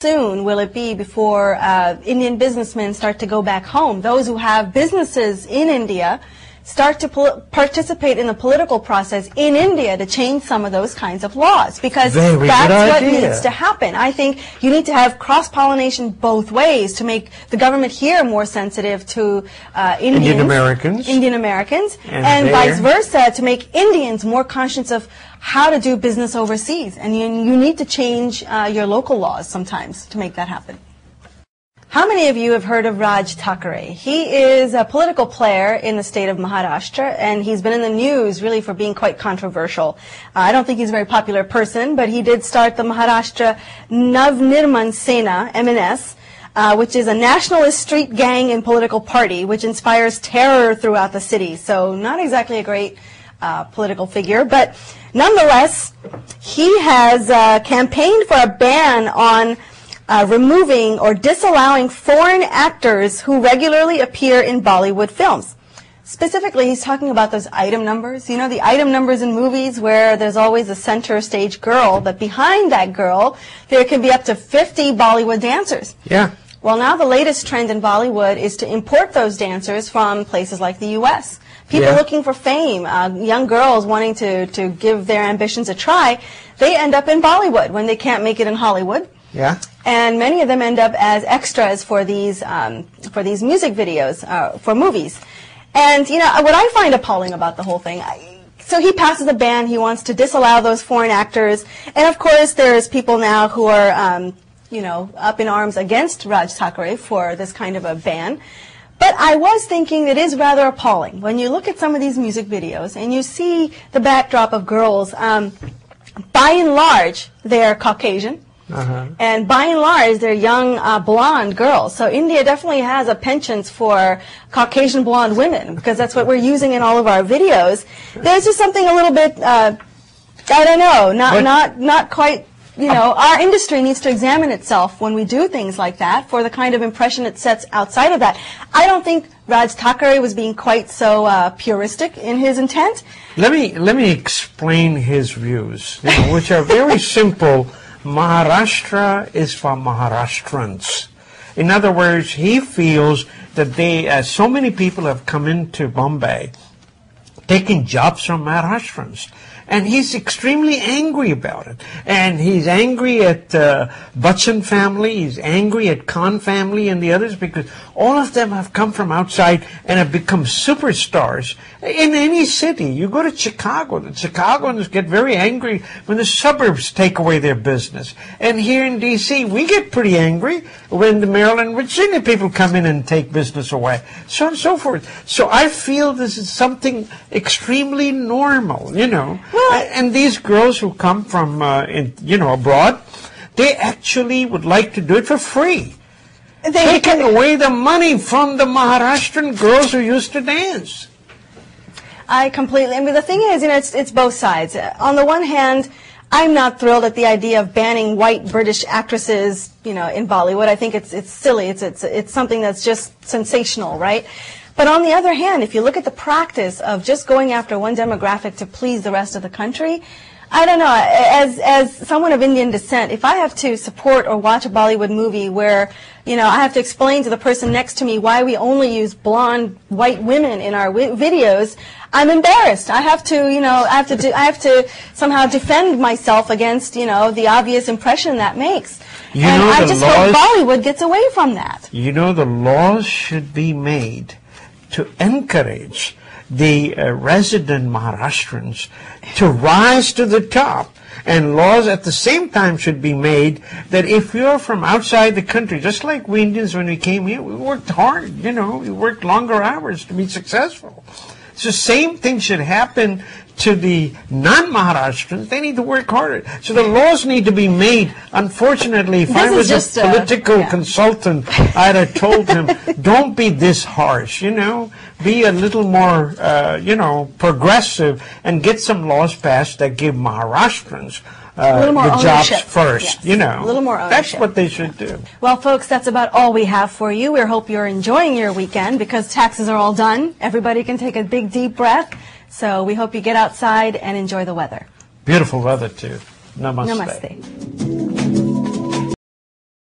soon will it be before Indian businessmen start to go back home? Those who have businesses in India start to participate in the political process in India to change some of those kinds of laws, because that's what needs to happen. I think you need to have cross-pollination both ways to make the government here more sensitive to Indian Americans, and vice versa, to make Indians more conscious of how to do business overseas. And you need to change your local laws sometimes to make that happen. How many of you have heard of Raj Thackeray? He is a political player in the state of Maharashtra, and he's been in the news really for being quite controversial. I don't think he's a very popular person, but he did start the Maharashtra Navnirman Sena, MNS, which is a nationalist street gang and political party which inspires terror throughout the city. So not exactly a great political figure, but nonetheless, he has campaigned for a ban on removing or disallowing foreign actors who regularly appear in Bollywood films. Specifically, he's talking about those item numbers. You know, the item numbers in movies where there's always a center stage girl, but behind that girl, there can be up to 50 Bollywood dancers. Yeah. Well, now the latest trend in Bollywood is to import those dancers from places like the U.S. People looking for fame, young girls wanting to give their ambitions a try, they end up in Bollywood when they can't make it in Hollywood. Yeah. And many of them end up as extras for these music videos, for movies. And, you know, what I find appalling about the whole thing, so he passes a ban, he wants to disallow those foreign actors, and of course there's people now who are, you know, up in arms against Raj Thackeray for this kind of a ban. But I was thinking it is rather appalling when you look at some of these music videos and you see the backdrop of girls. By and large, they're Caucasian. And by and large, they're young, blonde girls. So India definitely has a penchant for Caucasian blonde women, because that's what we're using in all of our videos. There's just something a little bit, I don't know, not quite, you know, our industry needs to examine itself when we do things like that for the kind of impression it sets outside of that. I don't think Raj Thackeray was being quite so puristic in his intent. Let me explain his views, you know, which are very simple. Maharashtra is for Maharashtrians. In other words, he feels that so many people have come into Bombay taking jobs from Maharashtrians. And he's extremely angry about it. And he's angry at Bachchan family, he's angry at Khan family and the others, because all of them have come from outside and have become superstars in any city. You go to Chicago, the Chicagoans get very angry when the suburbs take away their business. And here in D.C., we get pretty angry when the Maryland, Virginia people come in and take business away, so on and so forth. So I feel this is something extremely normal, you know. And these girls who come from, you know, abroad, they actually would like to do it for free. Taking away the money from the Maharashtrian girls who used to dance. I completely, I mean, the thing is, you know, it's both sides. On the one hand, I'm not thrilled at the idea of banning white British actresses, you know, in Bollywood. I think it's silly. It's something that's just sensational, right? But on the other hand, if you look at the practice of just going after one demographic to please the rest of the country, I don't know, as someone of Indian descent, if I have to support or watch a Bollywood movie where, you know, I have to explain to the person next to me why we only use blonde white women in our videos, I'm embarrassed. I have to, you know, I have to somehow defend myself against, you know, the obvious impression that makes. And I just hope Bollywood gets away from that. You know, the laws should be made to encourage the resident Maharashtrians to rise to the top. And laws at the same time should be made that if you're from outside the country, just like we Indians when we came here, we worked hard, you know, we worked longer hours to be successful. So same thing should happen to the non-Maharashtrians. They need to work harder. So the laws need to be made. Unfortunately, if I was a political consultant, I'd have told him, don't be this harsh, you know. Be a little more, you know, progressive and get some laws passed that give Maharashtrians the jobs first, you know. A little more ownership. That's what they should do. Well, folks, that's about all we have for you. We hope you're enjoying your weekend because taxes are all done. Everybody can take a big, deep breath. So we hope you get outside and enjoy the weather. Beautiful weather, too. Namaste. Namaste.